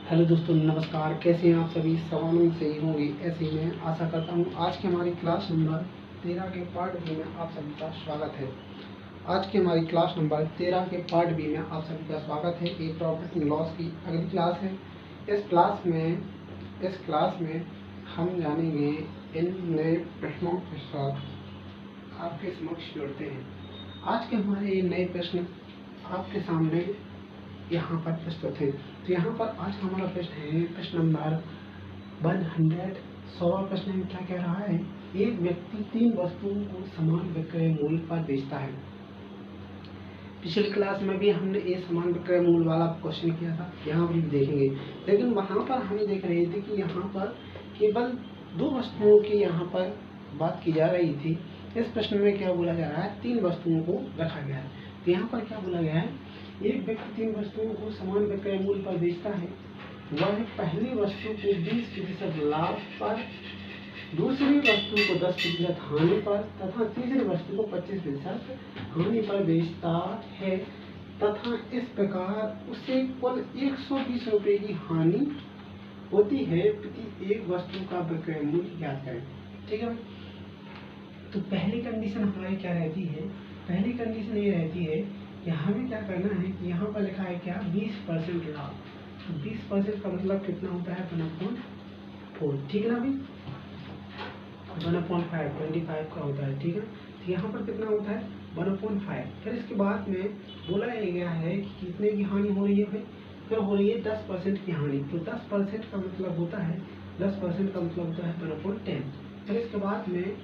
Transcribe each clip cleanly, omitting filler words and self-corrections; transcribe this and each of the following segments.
Hello दोस्तों, नमस्कार। कैसे हैं आप सभी? सवालों से ही होंगे, ऐसे ही मैं आशा करता हूँ। आज की हमारी क्लास नंबर 13 के पार्ट बी में आप सभी का स्वागत है। आज की हमारी क्लास नंबर 13 के पार्ट बी में आप सभी का स्वागत है। एक प्रॉफिट एंड लॉस की अगली क्लास है। इस क्लास में हम जानेंगे इन नए प्रश्नों के साथ आपके समक्ष जोड़ते हैं। आज के हमारे ये नए प्रश्न आपके सामने यहाँ पर प्रस्तुत है। तो यहाँ पर आज का हमारा प्रश्न है प्रश्न नंबर 100। प्रश्न में क्या कह रहा है? एक व्यक्ति 3 वस्तुओं को समान विक्रय मूल्य पर बेचता है। पिछली क्लास में भी हमने ये समान विक्रय मूल्य वाला क्वेश्चन किया था, यहाँ भी देखेंगे। लेकिन वहाँ पर हम देख रहे थे कि यहाँ पर केवल 2 वस्तुओं की यहाँ पर बात की जा रही थी। इस प्रश्न में क्या बोला जा रहा है? 3 वस्तुओं को रखा गया है। तो यहाँ पर क्या बोला गया है? एक व्यक्ति 3 वस्तुओं को समान विक्रय मूल्य पर बेचता है। वह पहली वस्तु को 20% लाभ पर, दूसरी वस्तु को 10% हानि पर तथा तीसरी वस्तु को 25% हानि पर बेचता है तथा इस प्रकार उसे कुल 120 रुपये की हानि होती है। प्रति एक वस्तु का विक्रय मूल्य ज्ञात करें। ठीक है भाई। तो पहली कंडीशन हमारी क्या रहती है? पहली कंडीशन ये रहती है कि हमें क्या करना है कि यहाँ पर लिखा है क्या? 20% लाभ। तो 20% का मतलब कितना होता है? 1/4। ठीक है ना भाई? 1/5 25 का होता है। ठीक है। तो यहाँ पर कितना होता है? 1/5। फिर इसके बाद में बोला गया है कि कितने की हानि हो रही है भाई? फिर हो रही है 10% की हानि। तो 10% का मतलब होता है 10% का मतलब होता है 1/10। फिर इसके बाद में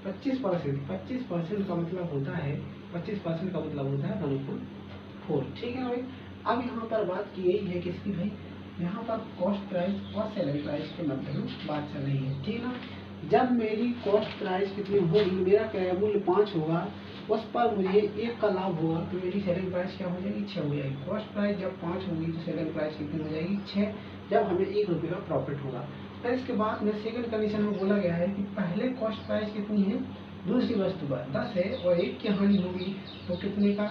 25% का मतलब होता है 25% का मतलब होता है 1/4। ठीक है भाई। अब यहाँ पर बात की यही है किसकी भाई? यहाँ पर कॉस्ट प्राइस और सेलिंग प्राइस के मध्य में बात चल रही है। ठीक है ना? जब मेरी कॉस्ट प्राइस कितनी होगी, मेरा क्रय मूल्य 5 होगा, उस पर मुझे 1 का लाभ होगा, तो मेरी सेलिंग प्राइस क्या हो जाएगी? 6 हो जाएगी। कॉस्ट प्राइस जब 5 होगी तो सेलिंग प्राइस कितनी हो जाएगी? 6, जब हमें 1 रुपये का प्रॉफिट होगा। फिर इसके बाद में सेकंड कंडीशन में बोला गया है कि पहले कॉस्ट प्राइस कितनी है, दूसरी वस्तु पर 10 है और 1 की हानि होगी, तो कितने का?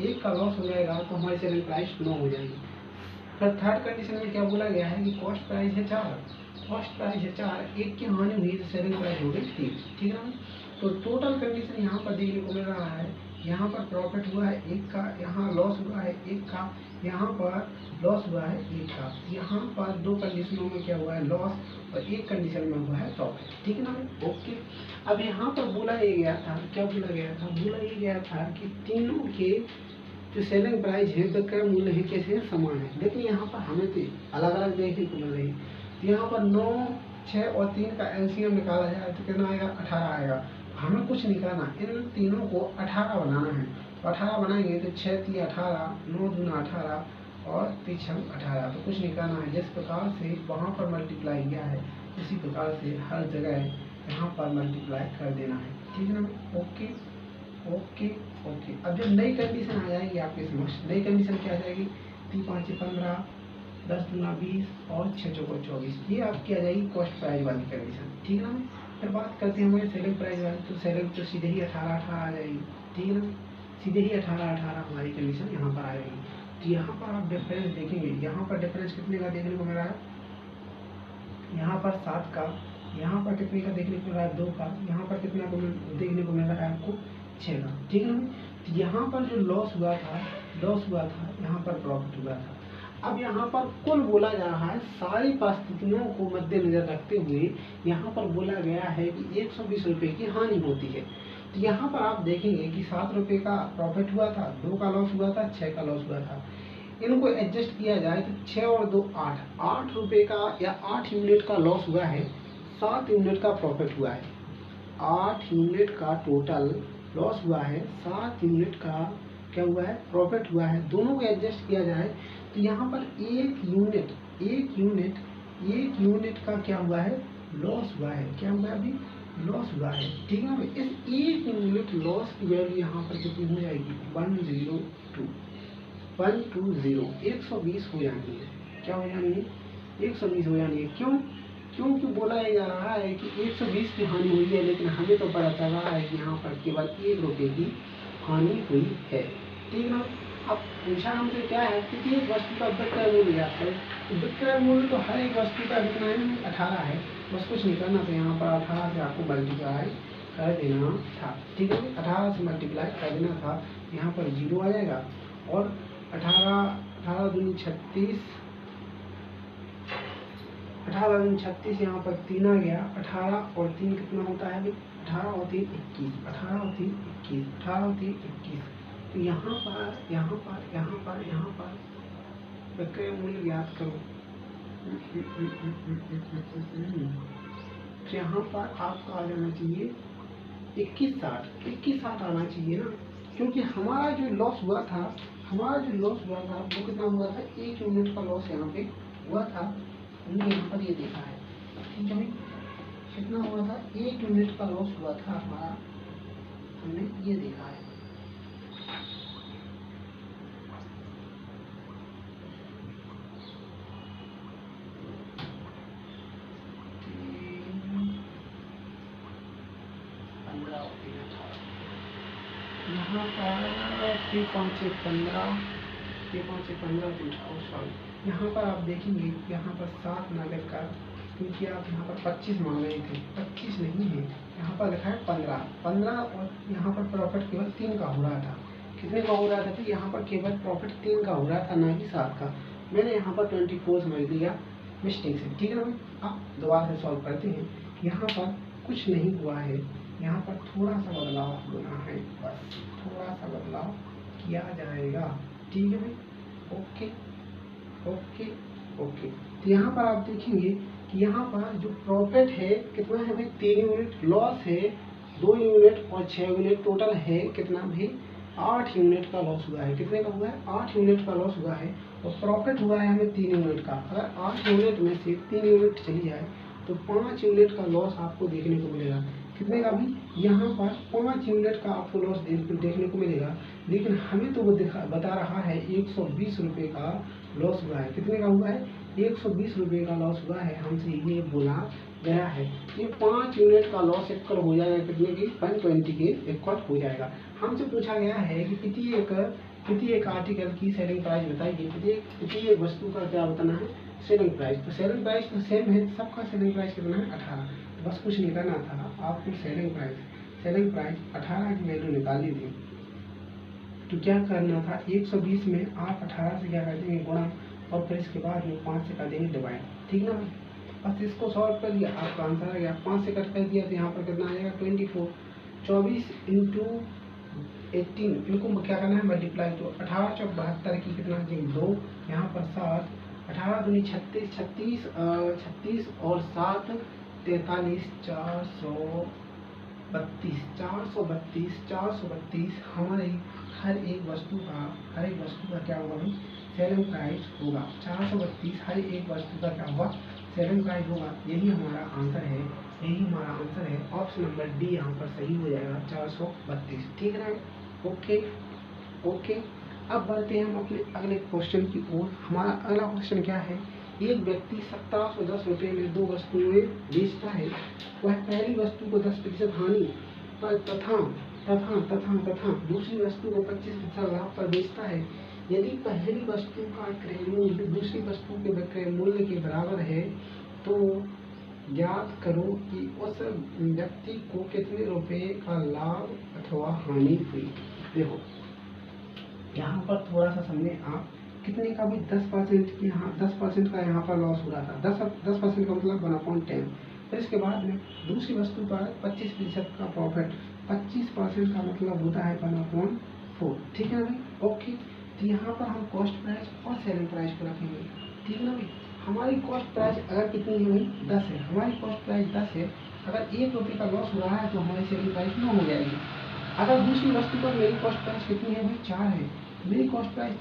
1 का लॉस हो जाएगा, तो हमारी सेलिंग प्राइस 9 हो जाएगी। फिर थर्ड कंडीशन में क्या बोला गया है कि कॉस्ट प्राइस है 4, कॉस्ट प्राइस है 4, 1 की हानि हुई तो सेलिंग प्राइस हो गई 3। ठीक है ना? तो टोटल कंडीशन यहाँ पर देखने को मिल रहा है। यहाँ पर प्रॉफिट हुआ है 1 का, यहाँ लॉस हुआ है 1 का, यहाँ पर लॉस हुआ है 1 का। यहाँ पर 2 कंडीशनों में क्या हुआ है? लॉस, और 1 कंडीशन में हुआ है प्रॉफिट। ठीक है ना? ओके। अब यहाँ पर बोला ये गया था, क्या बोला गया था? बोला ये गया था कि तीनों के जो सेलिंग प्राइस है, विक्रय मूल्य है, कैसे समान है। लेकिन यहाँ पर हमें तो अलग अलग देखने को मिल रही है। तो यहाँ पर 9, 6 और 3 का एलसीएम निकाला जाए तो कितना आएगा? 18 आएगा। हमें कुछ निकालना, इन तीनों को 18 बनाना है। तो 18 बनाएंगे तो 6 3 18, 9 दूना 18 और 3 6 18। तो कुछ निकालना है। जिस प्रकार से वहाँ पर मल्टीप्लाई किया है, उसी प्रकार से हर जगह यहाँ पर मल्टीप्लाई कर देना है। ठीक है ना? Okay okay okay. अब जब नई कंडीशन आ जाएगी आपके समक्ष, नई कंडीशन क्या आ जाएगी? 3 5 15, 10 दूना 20 और 6 चौको 24। ये आपकी आ जाएगी कॉस्ट प्राइस वाली कंडीशन। ठीक है ना? फिर बात करते हैं हमारे सेलिंग प्राइस वाली। तो सेलिंग तो सीधे ही 18 18 आ जाएगी। ठीक है ना? सीधे ही 18 18 हमारी कंडीशन यहाँ पर आ जाएगी। तो यहाँ पर आप डिफरेंस देखेंगे, यहाँ पर डिफरेंस कितने का देखने को मिल रहा है? यहाँ पर 7 का, यहाँ पर कितने का देखने को मिल रहा है? 2 का, यहाँ पर कितना को देखने को मिल रहा है आपको? 6 का। ठीक है ना? तो यहाँ पर जो लॉस हुआ था, यहाँ पर प्रॉफिट हुआ था। अब यहाँ पर कुल बोला जा रहा है, सारी परिस्थितियों को मद्देनजर रखते हुए यहाँ पर बोला गया है कि 120 रुपये की हानि होती है। तो यहाँ पर आप देखेंगे कि 7 रुपये का प्रॉफिट हुआ था, 2 का लॉस हुआ था, 6 का लॉस हुआ था। इनको एडजस्ट किया जाए तो 6 और 2 8, 8 रुपये का या 8 यूनिट का लॉस हुआ है, 7 यूनिट का प्रॉफिट हुआ है। 8 यूनिट का टोटल लॉस हुआ है, 7 यूनिट का क्या हुआ है? प्रॉफिट हुआ है। दोनों को एडजस्ट किया जाए तो यहाँ पर 1 यूनिट का क्या हुआ है? लॉस हुआ है। क्या हुआ है अभी? लॉस हुआ है। ठीक है। इस 1 यूनिट लॉस की वैल्यू यहाँ पर कितनी हो जाएगी? 102 120 120 हो जानी है। क्या हो जानी है? 120 हो जानी है। क्यों? क्योंकि बोला जा रहा है कि 120 की हानि हुई है, लेकिन हमें तो पता चल रहा है कि यहाँ पर केवल 1 रुपये की हानि हुई है। ठीक है ना? अब पूछा हमसे क्या है कि एक वस्तु का विक्रय मूल्य ज्ञात करें। तो विक्रय मूल्य तो हर एक वस्तु का कितना है, 18 है। बस कुछ नहीं करना, तो यहाँ पर 18 से आपको मल्टीप्लाई कर देना था। ठीक है, 18 से मल्टीप्लाई कर देना था। यहाँ पर 0 आ जाएगा और 18 दूनी 36, 18 दूनी 36, यहाँ पर 3 आ गया। 18 और 3 कितना होता है भाई, 18 और 3 21, 18 और 3 21, 18 और 3 21। तो यहाँ पर विक्रय मूल्य ज्ञात करो। तो यहाँ पर आपका आ जाना चाहिए 2160 आना चाहिए ना, क्योंकि हमारा जो लॉस हुआ था वो कितना हुआ था, 1 यूनिट का लॉस यहाँ पे हुआ था। हमने यहाँ पर ये देखा है, ठीक है, कितना हुआ था, 1 यूनिट का लॉस हुआ था हमारा, हमने ये देखा है। यहाँ पर 3 5 से 15, 3 5 से 15 तो सॉरी, यहाँ पर आप देखेंगे, यहाँ पर 7 ना लिखकर, क्योंकि आप यहाँ पर 25 मांग रहे थे, 25 नहीं है, यहाँ पर लिखा है 15 और यहाँ पर प्रॉफिट केवल 3 का हो रहा था। कितने का हो रहा था, तो यहाँ पर केवल प्रॉफिट 3 का हो रहा था, ना कि 7 का। मैंने यहाँ पर 24 समझ लिया मिस्टेक से, ठीक है ना। अब दोबारा से सॉल्व करते हैं। यहाँ पर कुछ नहीं हुआ है, यहाँ पर थोड़ा सा बदलाव होना है, बस थोड़ा सा बदलाव किया जाएगा, ठीक है भाई। Okay okay okay. तो यहाँ पर आप देखेंगे कि यहाँ पर जो प्रॉफिट है कितना है भाई, 3 यूनिट, लॉस है 2 यूनिट और 6 यूनिट, टोटल है कितना भाई, 8 यूनिट का लॉस हुआ है। कितने का हुआ है, 8 यूनिट का लॉस हुआ है, और प्रॉफिट हुआ है हमें 3 यूनिट का। अगर 8 यूनिट में से 3 यूनिट चली जाए तो 5 यूनिट का लॉस आपको देखने को मिलेगा। कितने का भी, यहाँ पर 5 यूनिट का आपको लॉस देखने को मिलेगा, लेकिन हमें तो वो बता रहा है 120 रुपये का लॉस हुआ है। कितने का हुआ है, 120 रुपये का लॉस हुआ है, हमसे ये बोला गया है। ये 5 यूनिट का लॉस इक्वल हो जाएगा कितने की, 120 के इक्वल हो जाएगा। हमसे पूछा गया है कि प्रत्येक आर्टिकल की सेलिंग प्राइस बताइए, प्रत्येक वस्तु का क्या बताना है, सेलिंग प्राइस। तो सेलिंग प्राइस तो सेम है, सबका सेलिंग प्राइस कितना है, 18। तो बस कुछ नहीं करना था, आपको सेलिंग प्राइस 18 की वैल्यू निकाली थी। तो क्या करना था, 120 में आप 18 से क्या कर देंगे, गुणा, और फिर इसके बाद में 5 से कर देंगे डिवाइड, ठीक ना। बस इसको सॉल्व कर लिया, आपका आंसर आ गया। 5 से कट कर दिया तो यहाँ पर कितना आ जाएगा, 24। 24 इंटू 18, इनको क्या करना है, मल्टीप्लाई। तो 18 चौक 72 की कितना आ जाएगी, 2, यहाँ पर 7, 18 दूनी 36, 36 और 7 43, 432 हमारे हर एक वस्तु का क्या होगा भाई, सेलिंग प्राइस होगा। 432 हर एक वस्तु का क्या होगा, सेलिंग प्राइस होगा। यही हमारा आंसर है, ऑप्शन नंबर डी यहाँ पर सही हो जाएगा, 432, ठीक है। ओके। अब बढ़ते हैं हम अपने अगले क्वेश्चन की ओर। हमारा अगला क्वेश्चन क्या है, एक व्यक्ति 1710 रुपये में 2 वस्तुएं बेचता है। वह पहली वस्तु को 10% हानि पर तथा दूसरी वस्तु को 25% लाभ पर बेचता है। यदि पहली वस्तु का क्रय मूल्य दूसरी वस्तु के विक्रय मूल्य के बराबर है, तो ज्ञात करो कि उस व्यक्ति को कितने रुपए का लाभ अथवा हानि हुई। देखो यहाँ पर थोड़ा सा समझे आप, कितने का भी 10% की, यहाँ 10% का यहाँ पर लॉस हो रहा था। 10% का मतलब 1/10। फिर इसके बाद में दूसरी वस्तु पर 25% का प्रॉफिट, 25% का मतलब होता है 1/4, ठीक है ना भाई। ओके, तो यहाँ पर हम कॉस्ट प्राइस और सेलिंग प्राइस को रखेंगे, ठीक है ना भाई। हमारी कॉस्ट प्राइस अगर कितनी है भाई, 10 है, हमारी कॉस्ट प्राइस 10 है। अगर 1 रुपये का लॉस हो रहा है तो हमारी सेलिंग प्राइस 9 हो जाएगी। अगर दूसरी वस्तु पर मेरी कॉस्ट प्राइस कितनी है भाई, 4 है, मेरी कॉस्ट प्राइस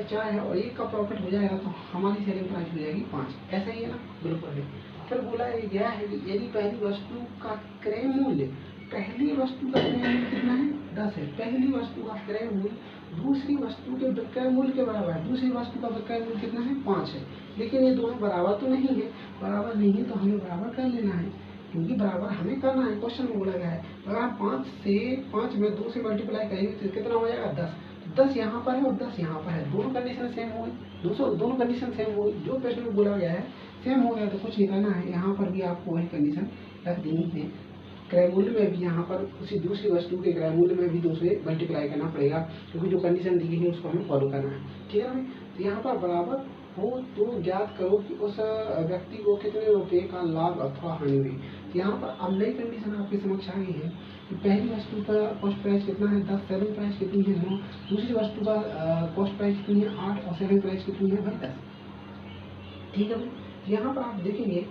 4 है और 1 का प्रॉफिट हो जाएगा तो हमारी सेलिंग प्राइस हो जाएगी 5। ऐसा ही है ना, बिल्कुल है। फिर बोला गया है कि यदि पहली वस्तु का क्रय मूल्य, पहली वस्तु का क्रय मूल्य कितना है, 10 है, पहली वस्तु का क्रय मूल्य दूसरी वस्तु के विक्रय मूल्य के बराबर है, दूसरी वस्तु का विक्रय मूल्य कितना है, 5 है। लेकिन ये दोनों बराबर तो नहीं है, बराबर नहीं है तो हमें बराबर कर लेना है, क्योंकि बराबर हमें करना है, क्वेश्चन में बोला गया है। अगर हम 5 में 2 से मल्टीप्लाई करेंगे तो कितना हो जाएगा, 10। 10 यहाँ पर है और 10 यहाँ पर है, दोनों कंडीशन सेम हो गई, दोनों कंडीशन सेम हो गई, जो प्रश्न में बोला गया है सेम हो गया तो कुछ नहीं करना है, यहाँ पर भी आपको वही कंडीशन रख देनी है। क्रय मूल्य में भी यहाँ पर उसी दूसरी वस्तु के क्रय मूल्य में भी 2 से मल्टीप्लाई करना पड़ेगा, क्योंकि जो कंडीशन दी गई है उसको हमें फॉलो करना है, ठीक है ना। तो यहाँ पर बराबर हो तो ज्ञात करो कि उस व्यक्ति को कितने रुपए का लाभ अथवा हानि हुई। तो यहाँ पर अब नई कंडीशन आपके समक्ष आ गई है कि पहली वस्तु का कॉस्ट प्राइस कितना है 10, सेलिंग प्राइस कितनी है 9, दूसरी वस्तु का कॉस्ट प्राइस कितनी है 8 और सेलिंग प्राइस कितनी है भाई 10, ठीक है भाई। यहाँ पर आप देखेंगे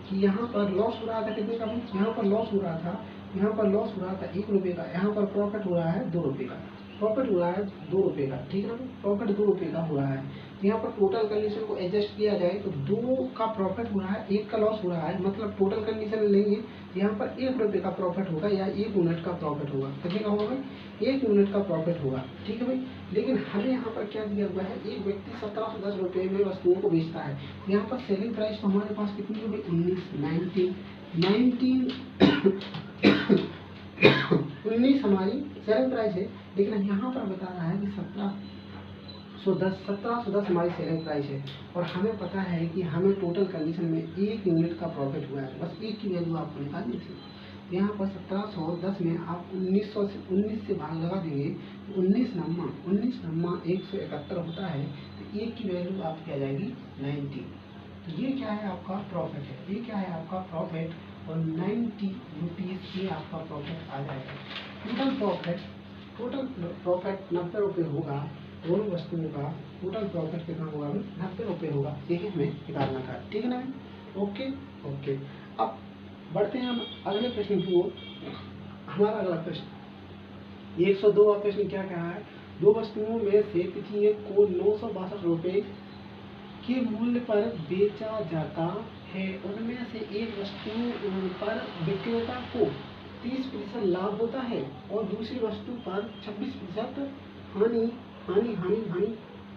कि यहाँ पर लॉस हो रहा था कितने का, यहाँ पर लॉस हो रहा था 1 रुपये का, यहाँ पर प्रॉफिट हो रहा है 2 रुपये का, ठीक है ना, प्रॉफिट 2 रुपये का हो रहा है। यहाँ पर टोटल कंडीशन को एडजस्ट किया जाए तो 2 का प्रॉफिट हो रहा है, 1 का लॉस हो रहा है, मतलब टोटल कंडीशन लेंगे यहाँ पर 1 रुपये का प्रॉफिट होगा या 1 यूनिट का प्रॉफिट होगा, कितने का होगा भाई 1 यूनिट का प्रॉफिट होगा, ठीक है भाई। लेकिन हमें यहाँ पर क्या दिया हुआ है, एक व्यक्ति 1710 रुपये में वस्तुओं को बेचता है, यहाँ पर सेलिंग प्राइस तो हमारे पास कितनी होगी 19 हमारी सेलिंग प्राइस है, लेकिन यहाँ पर बता रहा है कि 1710 हमारी सेलिंग प्राइस है और हमें पता है कि हमें टोटल कंडीशन में 1 यूनिट का प्रॉफिट हुआ है, बस 1 की वैल्यू आपको निकालनी थी। तो यहाँ पर 1710 में आप 19 से भाग लगा देंगे तो 19 नम्मा 171 होता है, तो 1 की वैल्यू आपकी आ जाएगी 90। तो ये क्या है आपका प्रॉफिट है, ये क्या है आपका प्रॉफिट और 90 रुपीज़ ये आपका प्रॉफिट आ जाएगा। टोटल प्रॉफिट 90 रुपये होगा, दोनों वस्तुओं का टोटल प्रॉफिट कितना होगा 90 रुपये होगा, यही हमें निकालना था, ठीक है ना। ओके। अब बढ़ते हैं हम अगले प्रश्न की ओर। हमारा अगला प्रश्न 102 प्रश्न क्या कहा है, 2 वस्तुओं में से किसी एक को 962 रुपये के मूल्य पर बेचा जाता है, उनमें से एक वस्तु पर विक्रेता को 30% लाभ होता है और दूसरी वस्तु पर 26% हानि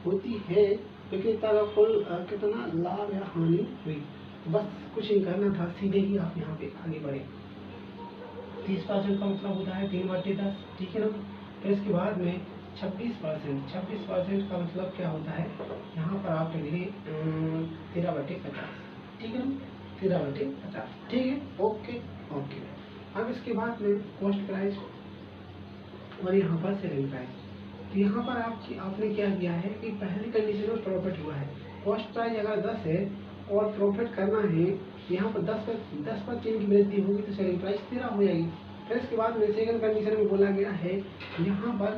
होती है, विक्रेता का कुल कितना लाभ या हानि हुई। बस कुछ नहीं करना था, सीधे ही आप यहाँ पे आगे बढ़े। 30% का मतलब होता है 3/10, ठीक है ना। फिर इसके बाद में 26% का मतलब क्या होता है, यहाँ पर आप लिखिए 13/50, ठीक है ना, 13/50, ठीक है। ओके। अब इसके बाद में कॉस्ट प्राइस और यहाँ पर सेलिंग प्राइस। तो यहाँ पर आपने क्या किया है कि पहली कंडीशन में प्रॉफिट हुआ है, कॉस्ट प्राइस अगर 10 है और प्रॉफिट करना है, यहाँ पर 10 पर 3 की वृद्धि होगी तो सेलिंग प्राइस 13 हो जाएगी। फिर इसके बाद में सेकंड कंडीशन में बोला गया है यहाँ पर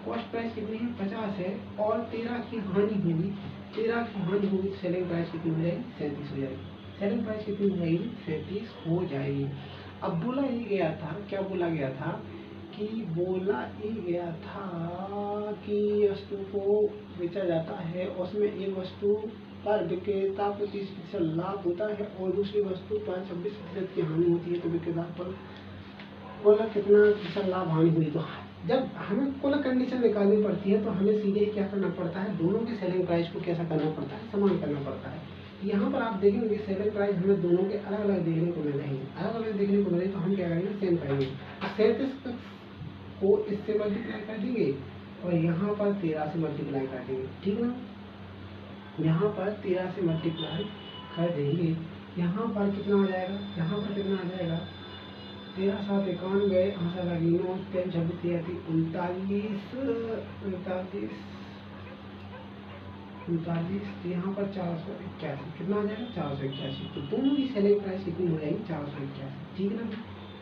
कॉस्ट प्राइस कितनी है 50 है और 13 की हानि होगी, तो सेलिंग प्राइस कितनी हो जाएगी 37 हो जाएगी, सेलिंग प्राइस कितनी हो जाएगी 37 हो जाएगी। अब बोला ये गया था, क्या बोला गया था कि वस्तु को बेचा जाता है, उसमें एक वस्तु पर विक्रेता को 30% लाभ होता है और दूसरी वस्तु पर 26% की हानि होती है, तो विक्रेता पर कुल कितना प्रतिशत लाभ हानि हुई। तो जब हमें कुल कंडीशन निकालनी पड़ती है तो हमें सीधे क्या करना पड़ता है, दोनों की सेलिंग प्राइस को कैसा करना पड़ता है, समान करना पड़ता है। यहाँ पर आप देखेंगे सेलिंग प्राइस हमें दोनों के अलग अलग देखने को मिल रही है, तो हम क्या करेंगे सेम करेंगे, 37 को इससे मल्टीप्लाई कर देंगे और यहाँ पर 13 से मल्टीप्लाई कर देंगे, ठीक है ना। यहाँ पर 13 से मल्टीप्लाई कर देंगे, यहाँ पर कितना आ जाएगा, 13 7 91 आशा लगी 9 3 26 39 यहाँ पर 481 कितना आ जाएगा 481। तो दोनों की सेलिंग प्राइस कितनी हो जाएगी 481, ठीक है ना।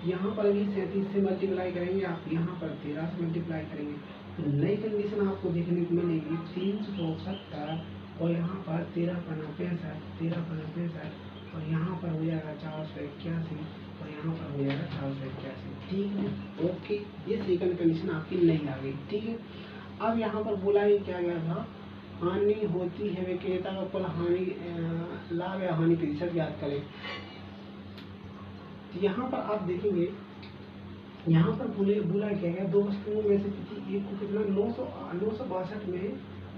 यहाँ पर भी 37 से मल्टीप्लाई करेंगे आप, यहाँ पर 13 से मल्टीप्लाई करेंगे तो नई कंडीशन आपको देखने को मिलेगी 370 और यहाँ पर 13 पन्ना 65 और यहाँ पर हो जाएगा 481 और यहाँ पर हो जाएगा 481, ठीक है। ओके, ये सेकंड कंडीशन आपकी नहीं आ गई, ठीक है। अब यहाँ पर बोला ही क्या गया था, हानि होती है विक्रेता का कुल हानि लाभ या हानि प्रतिशत ज्ञात करें। यहाँ पर आप देखेंगे, यहाँ पर बोला क्या गया, 2 वस्तुओं में से किसी एक को कितना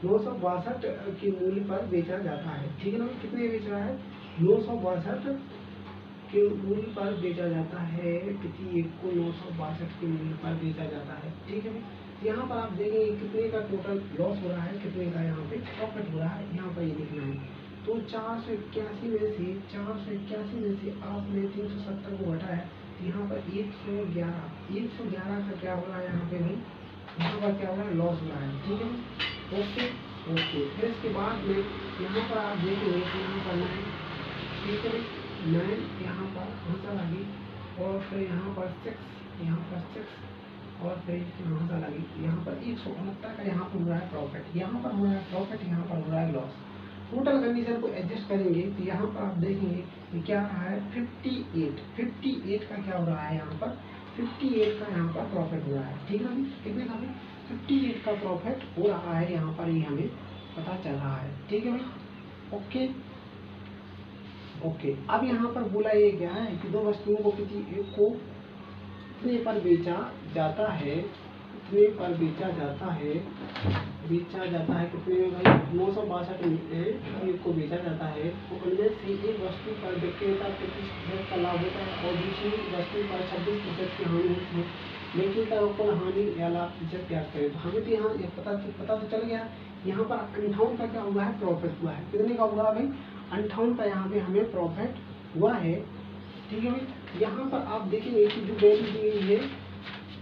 962 के मूल्य पर बेचा जाता है, ठीक है ना। कितने बेच रहा है 962 के के मूल्य पर बेचा जाता है, किसी एक को 962 के मूल्य पर बेचा जाता है। ठीक है, यहाँ पर आप देखेंगे कितने का टोटल लॉस हो रहा है, कितने का यहाँ पे प्रॉफिट हो रहा है, यहाँ पर ये देखना है। तो 481 में से आपने 370 को घटाया, यहाँ पर 111 का क्या हो रहा है यहाँ पे भाई, यहाँ पर क्या हो रहा है, लॉस हो रहा है। ठीक है, ओके। फिर इसके बाद में यहाँ पर आप देखेंगे कि यहाँ पर 9, ठीक है, 9 यहाँ पर आंसर आ गई, और फिर यहाँ पर 6 और फिर यहाँ लगी, यहाँ पर 169 का यहाँ पर हो रहा है प्रॉफिट, यहाँ पर हो रहा है प्रॉफिट, यहाँ पर हो रहा है लॉस। टोटल कंडीशन को एडजस्ट करेंगे तो यहाँ पर आप देखेंगे कि क्या रहा है, 58 का क्या हो रहा है, यहाँ पर 58 का यहाँ पर प्रॉफिट हो रहा है। ठीक है, कितने का, 58 का प्रॉफिट हो रहा है, यहाँ पर ये हमें पता चल रहा है। ठीक है भाई, ओके। अब यहाँ पर बोला ये क्या है कि दो वस्तुओं को किसी एक को इतने पर बेचा जाता है, कितने में भाई, 962 में को बेचा जाता है, तो उनमें से एक वस्तु पर विक्रेता 25% का लाभ होता है और दूसरी वस्तु पर 26% की हानि होती है, लेकिन का कुल हानि या लाभ प्रतिशत क्या करें। तो हमें तो यहाँ पता तो चल गया, यहाँ पर 58 का क्या हुआ है, प्रॉफिट हुआ है। कितने का हुआ भाई, 58 का यहाँ पे हमें प्रॉफिट हुआ है। ठीक है भाई, यहाँ पर आप देखेंगे कि जो वैल्यू दी गई है,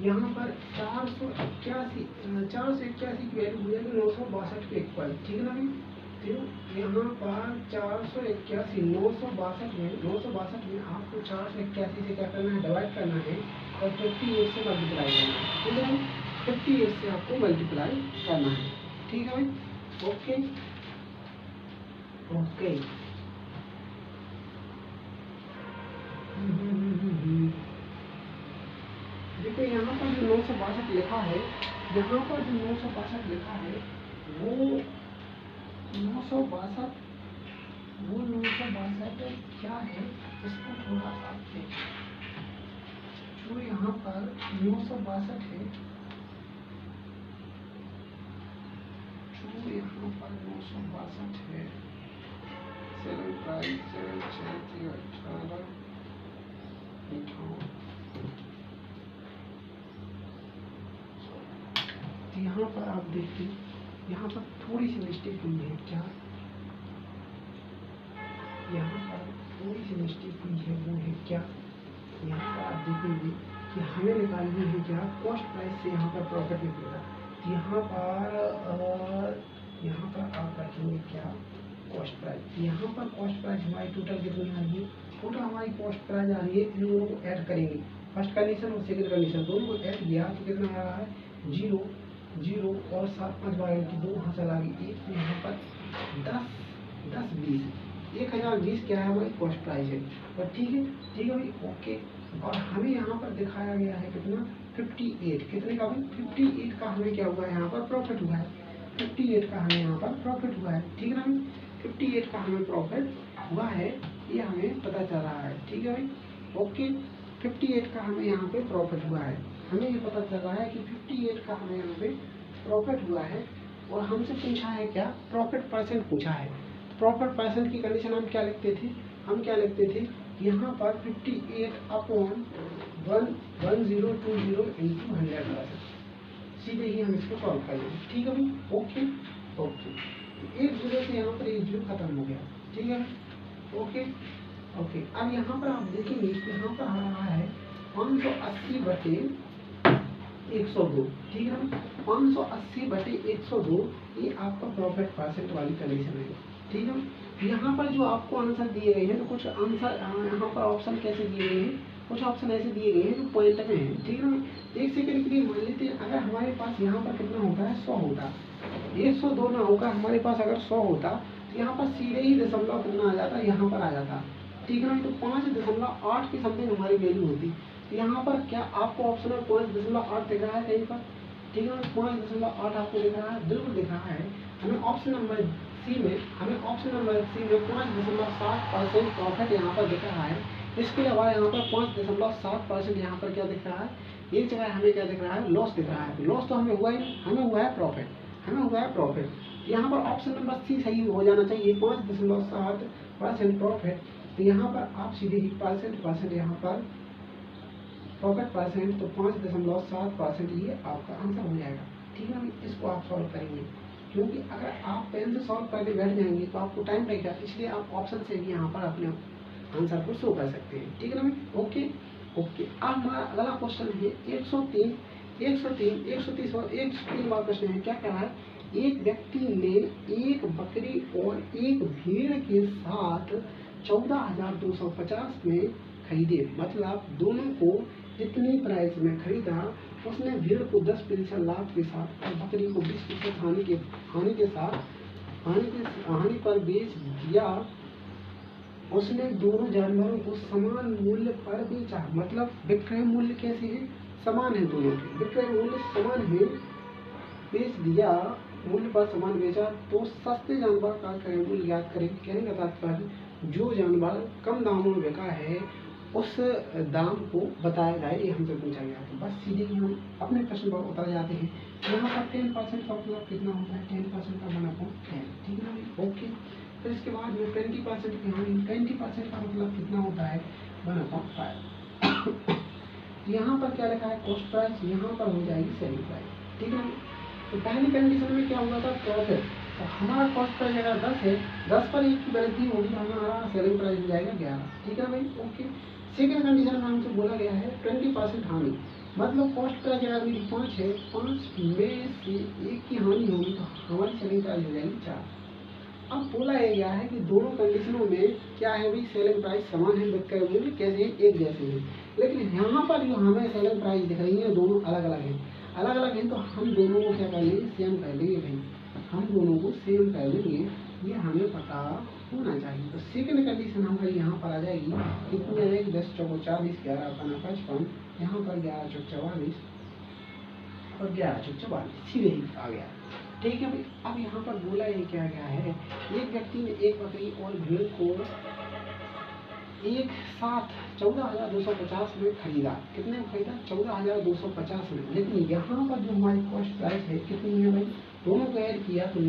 यहाँ पर 481 की वैल्यू हो जाएगी 962 के इक्वल। ठीक है ना भाई, तो यहाँ पर 481 962 में आपको 481 से क्या करना है, डिवाइड करना है और 58 से मल्टीप्लाई करना है। ठीक है भाई, 58 से आपको मल्टीप्लाई करना है। ठीक है भाई, ओके। देखो यहाँ पर जो 962 लिखा है, वो 962 क्या है, इसको थोड़ा सा देखिए। जो यहाँ पर 962 है, सेवन प्राइस 7 यहाँ पर आप देखिए, यहाँ पर थोड़ी सी मिस्टेक हुई है। क्या, यहाँ पर थोड़ी सी मिस्टेक हुई है, वो है क्या, यहाँ पर आप देखेंगे कि हमें निकालनी है क्या, कॉस्ट प्राइस से यहाँ पर प्रॉफिट निकलेगा। यहाँ पर आप रखेंगे क्या, कॉस्ट प्राइस। यहाँ पर कॉस्ट प्राइस हमारी टोटल कितनी आ रही है, टोटल हमारी कॉस्ट प्राइस आ रही है, इन दोनों को ऐड करेंगे, फर्स्ट कंडीशन और सेकंड कंडीशन दोनों को ऐड किया तो कितना आ रहा है, 0 और 7 5 बार की 2 हासिल आ गई, एक यहाँ पर 10 20 1020 क्या है, हमारी कॉस्ट प्राइस है। और ठीक है भाई, ओके। और हमें यहाँ पर दिखाया गया है कितना, 58, कितने का भाई, 58 का हमें क्या हुआ है, यहाँ पर प्रॉफिट हुआ है, 58 का हमें यहाँ पर प्रॉफिट हुआ है। ठीक है ना भाई, 58 का हमें प्रॉफिट हुआ है, ये हमें पता चल रहा है। ठीक है भाई, ओके। 58 का हमें यहाँ पे प्रॉफिट हुआ है, हमें ये पता चल रहा है कि 58 का हमें यहाँ पे प्रॉफिट हुआ है। और हमसे पूछा है क्या, प्रॉफिट परसेंट पूछा है। प्रॉफिट परसेंट की कंडीशन हम क्या लिखते थे, यहाँ पर 58 अपॉन 1020 इंटू 100%, सीधे ही हम इसको सॉल्व कर लेंगे। ठीक है भाई, ओके। एक जीरो से यहाँ पर एक जीरो खत्म हो गया। ठीक है, ओके। अब यहाँ पर आप देखेंगे, यहाँ पर आ रहा है 580/102। ठीक है, 580/102 ये आपका प्रॉफिट परसेंट वाली कंडीशन है। ठीक है, यहाँ पर जो आपको आंसर दिए गए हैं, तो कुछ आंसर यहाँ पर ऑप्शन कैसे दिए गए हैं, कुछ ऑप्शन ऐसे दिए गए हैं जो पॉइंट में हैं। ठीक है, एक सेकंड के लिए मान लेते हैं, अगर हमारे पास यहाँ पर कितना होता है, 100 होता, 102 ना होगा, हमारे पास अगर 100 होता तो यहाँ पर सीधे ही दशमलव कितना आ जाता, यहाँ पर आ जाता। ठीक है, तो 5.8 की समथिंग हमारी वैल्यू होती। तो यहाँ पर क्या आपको ऑप्शन में 5.8 दिख रहा है कहीं पर? ठीक है, 5.8 आपको दिख रहा है, बिल्कुल दिख रहा है। हमें ऑप्शन नंबर सी में 5.7% प्रॉफिट यहाँ पर दिख रहा है। इसके अलावा यहाँ पर 5.7% यहाँ पर क्या दिख रहा है, एक जगह हमें क्या दिख रहा है, लॉस दिख रहा है। लॉस तो हमें हुआ ही नहीं, हमें हुआ है प्रॉफिट। यहाँ पर ऑप्शन नंबर सी सही हो जाना चाहिए, 5.7% प्रॉफिट। तो यहाँ पर आप सीधे ही परसेंट यहाँ पर प्रॉफिट परसेंट, तो 5.7% ये आपका आंसर हो जाएगा। ठीक है, इसको आप सॉल्व करेंगे, क्योंकि अगर आप पेन से सॉल्व करके बैठ जाएंगे तो आपको टाइम लगेगा, इसलिए आप ऑप्शन से भी यहाँ पर अपने आंसर को शो कर सकते हैं। ठीक है ना, ओके। अब हमारा अगला क्वेश्चन है 130 और 103 वाला प्रश्न है। क्या कह रहा है, एक व्यक्ति ने एक बकरी और एक भेड़ के साथ 14,250 में खरीदे, मतलब दोनों को इतनी प्राइस में खरीदा। उसने भेड़ को 10% लाभ के साथ और बकरी को 20% हानि पर बेच दिया। उसने दोनों जानवरों को समान मूल्य पर बेचा, मतलब विक्रय मूल्य कैसे है, समान है, दोनों के विक्रय मूल्य समान है, बेच दिया, मूल्य पर समान बेचा। तो सस्ते जानवर का क्रय मूल्य ज्ञात करें। कहने का तात्पर्य जो जानवर कम दामों में बिका है उस दाम को बताया जाए, ये हमसे पूछा गया। तो बस सीधे ही हम अपने प्रश्न पर उतर जाते हैं। यहाँ पर 10% का मतलब कितना होता है, 10% का 1/10। ठीक है ना, ओके। फिर इसके बाद में 20% की हानि, 20% का मतलब कितना होता है, 1/5। यहाँ पर क्या लिखा है, कॉस्ट प्राइस, यहाँ पर हो जाएगी सेलिंग प्राइस। ठीक है, तो पहली कंडीशन में क्या हुआ था, प्रॉफिट। तो हमारा कॉस्ट प्राइस अगर 10 है, 10 पर 1 की वृद्धि होगी, हमारा सेलिंग प्राइस हो जाएगा 11। ठीक है भाई, ओके। सेकेंड कंडीशन में हमसे बोला गया है 20% हानि, मतलब कॉस्ट प्राइस अगर मेरी 5 है, 5 में से 1 की हानि होगी तो हमारी सेलिंग प्राइस हो जाएगी 4। अब बोला गया है कि दोनों कंडीशनों में क्या है भाई, सेलिंग प्राइस समान है, विक्रय मूल्य कैसे हैं, एक जैसे हैं। लेकिन यहाँ पर जो हमें सेलिंग प्राइस दिख रही है दोनों अलग अलग हैं, तो हम दोनों को क्या कर लेंगे, सेम कर लेंगे भाई, हम दोनों को सेम कर लेंगे, ये हमें पता होना चाहिए। तो सेकंड कंडीशन हमारी यहाँ पर आ जाएगी, कितनी आ जाएगी, 10 चौको 40, 11 अपना 55, यहाँ पर 11 चौक 44 और 11 चौक 44, सीधे ही आ गया। ठीक है भाई, अब यहाँ पर बोला ये क्या गया है, एक व्यक्ति ने एक बकरी और भेड़ को एक साथ 14,250 में खरीदा। कितने में खरीदा, 14,250 में। लेकिन यहाँ पर जो हमारी कॉस्ट प्राइस है कितनी है भाई, दोनों को ऐड किया तो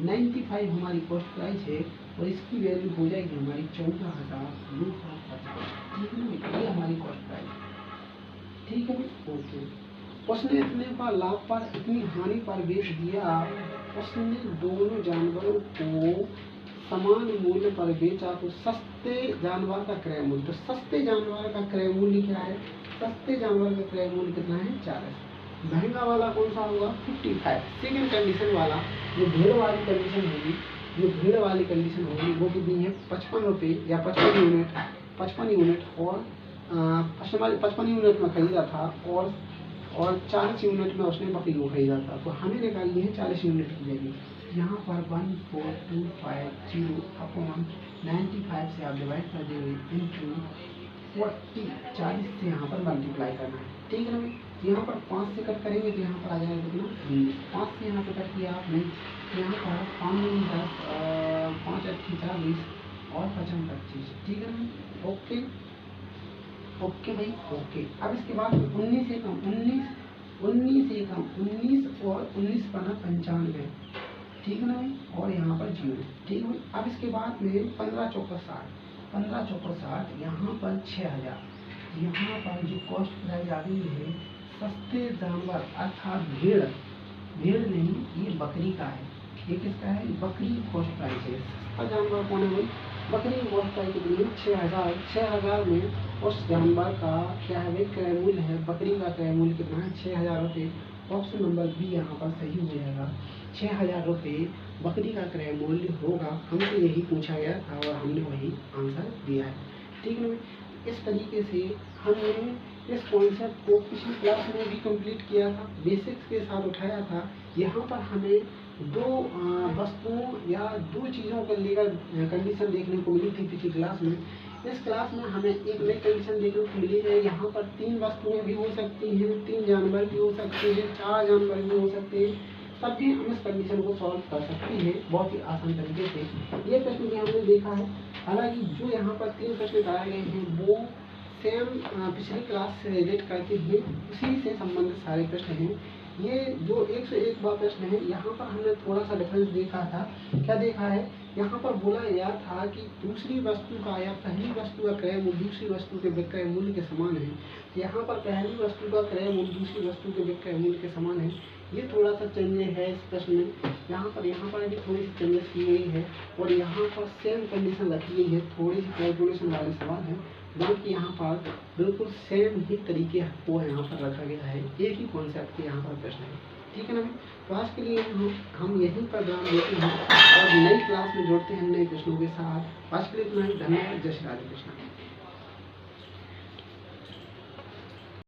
95 हमारी कॉस्ट प्राइस है, और इसकी वैल्यू हो जाएगी हमारी 14,250। ठीक है ना, ये हमारी कॉस्ट प्राइस। ठीक है भाई, ओके। उसने इतने पर लाभ पर इतनी हानि पर बेच दिया। उसने दोनों जानवरों को समान मूल्य पर बेचा, तो सस्ते जानवर का क्रय मूल्य, तो सस्ते जानवर का क्रय मूल्य क्या है, सस्ते जानवर का क्रय मूल्य कितना है, 40। महंगा वाला कौन सा होगा, 55। सेकेंड कंडीशन वाला जो भेड़ वाली कंडीशन होगी, वो कितनी है, 55 रुपये या 55 यूनिट और 55 यूनिट में खरीदा था, और 40 यूनिट में उसने बकरी को खरीदा था। तो हमें निकालनी है 40 यूनिट की वैल्यू। यहाँ पर 14,250/95 से आप डिवाइड कर देंगे इंटू 40, 40 से यहाँ पर मल्टीप्लाई करना है। ठीक है ना भाई, यहाँ पर 5 से कट करेंगे तो यहाँ पर आ जाएगा कितना, 5 से यहाँ पर कट किया आपने, यहाँ पर 5 10 5 8 40 और 55 25। ठीक है ना, ओके भाई, ओके। अब इसके बाद 19 से कम 19 और 19 बना 95। ठीक है ना भाई, और यहाँ पर 0। ठीक है भाई, अब इसके बाद में 15 चौका 60, यहाँ पर 6000। यहाँ पर जो कॉस्ट प्राइस आ रही है, सस्ते जानवर अर्थात भेड़ नहीं, ये बकरी का है। ये किसका है, बकरी कॉस्ट प्राइस है। सस्ता जानवर कौन है भाई, बकरी की कॉस्ट प्राइस कितनी है, 6000। 6000 में उस जानवर का क्या है भाई, क्रय मूल्य है, बकरी का क्रय मूल्य कितना है, 6000 रुपये। ऑप्शन नंबर बी यहाँ पर सही हो जाएगा, 6000 रुपये बकरी का क्रय मूल्य होगा। हमसे यही पूछा गया था और हमने वही आंसर दिया है। ठीक है ना, इस तरीके से हमने इस कॉन्सेप्ट को पिछली क्लास में भी कंप्लीट किया था, बेसिक्स के साथ उठाया था। यहाँ पर हमें दो वस्तुओं या दो चीज़ों को लेकर कंडीशन देखने को मिली थी पिछली क्लास में। इस क्लास में हमें एक नई कंडीशन देखने को मिली है। यहाँ पर 3 वस्तुएं भी हो सकती हैं, 3 जानवर भी हो सकते हैं, 4 जानवर भी हो सकते हैं, तब भी हम इस कंडीशन को सॉल्व कर सकते हैं बहुत ही आसान तरीके से। ये प्रश्न भी हमने देखा है। हालांकि जो यहाँ पर 3 प्रश्न कराए गए हैं वो सेम पिछली क्लास से रिलेट करते हुए उसी से संबंधित सारे प्रश्न हैं। ये जो 101वां प्रश्न है, यहाँ पर हमने थोड़ा सा डिफरेंस देखा था। क्या देखा है? यहाँ पर बोला गया था कि दूसरी वस्तु का या पहली वस्तु का क्रय मूल्य दूसरी वस्तु के विक्रय मूल्य के समान है। यहाँ पर पहली वस्तु का क्रय मूल्य दूसरी वस्तु के विक्रय मूल्य के समान है। ये थोड़ा सा चेंजेस है इस प्रश्न में। यहाँ पर भी थोड़ी सी चेंजेस की गई है और यहाँ पर सेम कंडीशन रखी गई है। थोड़ी सी कैलकुलेशन वाले सवाल है, बाकी यहाँ पर बिल्कुल सेम ही तरीके को यहाँ पर रखा गया है। एक ही कॉन्सेप्ट के यहाँ पर प्रश्न है। ठीक है ना? तो आज के लिए हम यहीं पर विराम देते हैं और नई क्लास में जोड़ते हैं नए प्रश्नों के साथ। आज के लिए इतना ही। धन्यवाद। जय श्री राधे कृष्ण।